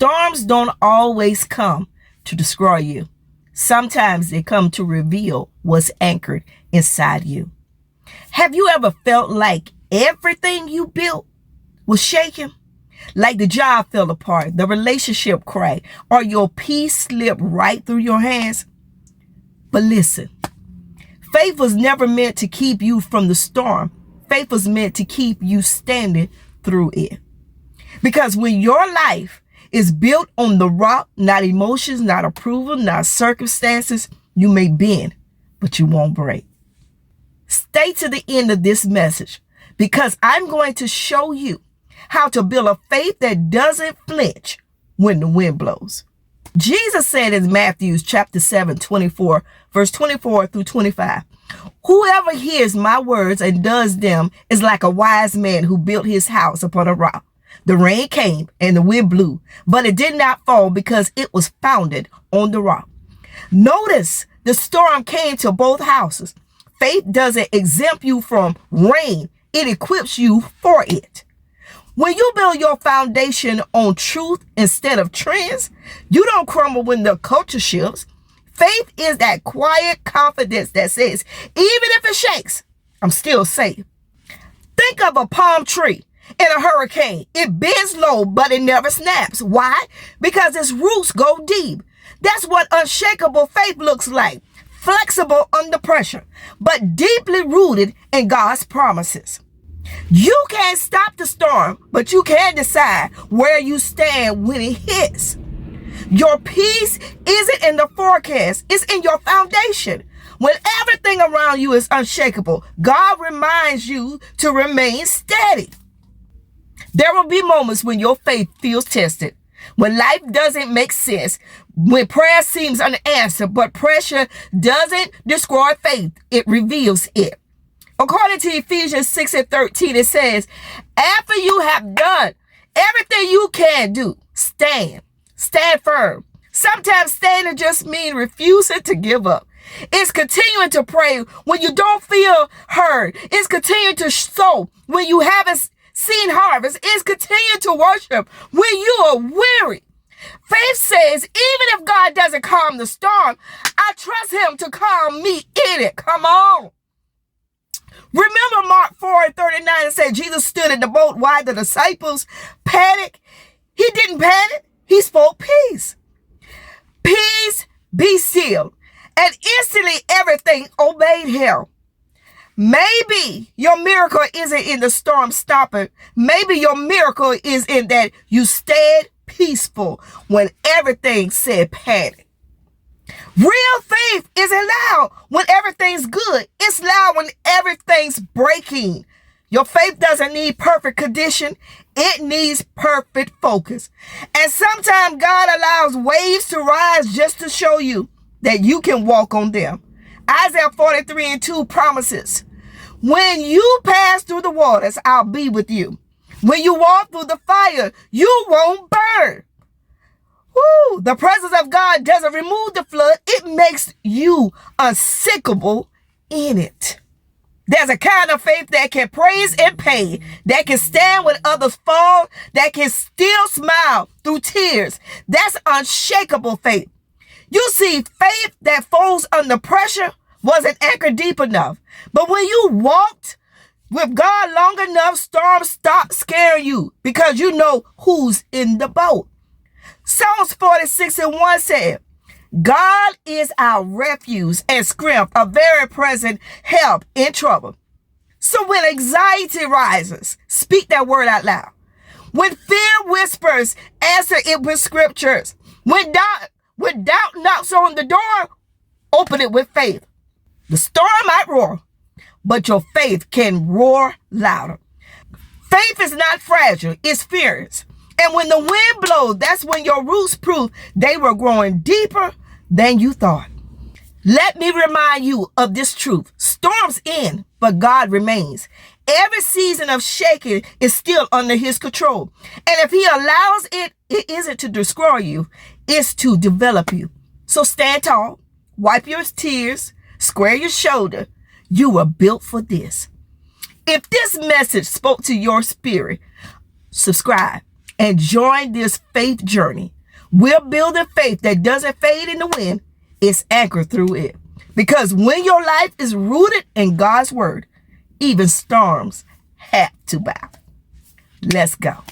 Storms don't always come to destroy you. Sometimes they come to reveal what's anchored inside you. Have you ever felt like everything you built was shaken? Like the job fell apart, the relationship cracked, or your peace slipped right through your hands? But listen, faith was never meant to keep you from the storm. Faith was meant to keep you standing through it. Because when your life is built on the rock, not emotions, not approval, not circumstances, you may bend, but you won't break. Stay to the end of this message, because I'm going to show you how to build a faith that doesn't flinch when the wind blows. Jesus said in Matthew chapter 7, 24, verse 24 through 25, "Whoever hears my words and does them is like a wise man who built his house upon a rock. The rain came and the wind blew, but it did not fall because it was founded on the rock." Notice the storm came to both houses. Faith doesn't exempt you from rain. It equips you for it. When you build your foundation on truth instead of trends, you don't crumble when the culture shifts. Faith is that quiet confidence that says, even if it shakes, I'm still safe. Think of a palm tree in a hurricane. It bends low, but it never snaps. Why? Because its roots go deep. That's what unshakable faith looks like. Flexible under pressure, but deeply rooted in God's promises. You can't stop the storm, but you can decide where you stand when it hits. Your peace isn't in the forecast, it's in your foundation. When everything around you is unshakable, God reminds you to remain steady. There will be moments when your faith feels tested, when life doesn't make sense, when prayer seems unanswered, but pressure doesn't destroy faith, it reveals it. According to Ephesians 6 and 13, it says, after you have done everything you can do, stand firm. Sometimes standing just means refusing to give up. It's continuing to pray when you don't feel heard. It's continuing to sow when you haven't seen harvest. It's continuing to worship when you are weary. Faith says, even if God doesn't calm the storm, I trust him to calm me in it. Come on. Remember Mark 4 and 39, it said Jesus stood in the boat while the disciples panicked. He didn't panic. He spoke peace. Peace, be still. And instantly everything obeyed him. Maybe your miracle isn't in the storm stopping. Maybe your miracle is in that you stayed peaceful when everything said panic. Real faith isn't loud when everything's good. It's loud when everything's breaking. Your faith doesn't need perfect condition. It needs perfect focus. And sometimes God allows waves to rise just to show you that you can walk on them. Isaiah 43 and 2 promises, when you pass through the waters, I'll be with you. When you walk through the fire, you won't burn. Woo, the presence of God doesn't remove the flood. It makes you unsinkable in it. There's a kind of faith that can praise in pain, that can stand when others fall, that can still smile through tears. That's unshakable faith. You see, faith that folds under pressure wasn't anchored deep enough. But when you walked with God long enough, storms stop scaring you because you know who's in the boat. Psalms 46 and 1 said, God is our refuge and strength, a very present help in trouble. So when anxiety rises, speak that word out loud. When fear whispers, answer it with scriptures. When doubt knocks on the door, open it with faith. The storm might roar, but your faith can roar louder. Faith is not fragile, it's fierce. And when the wind blows, that's when your roots prove they were growing deeper than you thought. Let me remind you of this truth. Storms end, but God remains. Every season of shaking is still under his control. And if he allows it, it isn't to destroy you, it's to develop you. So stand tall, wipe your tears, square your shoulder. You were built for this. If this message spoke to your spirit, subscribe and join this faith journey We're building faith that doesn't fade in the wind. It's anchored through it. Because when your life is rooted in God's word, even storms have to bow. Let's go.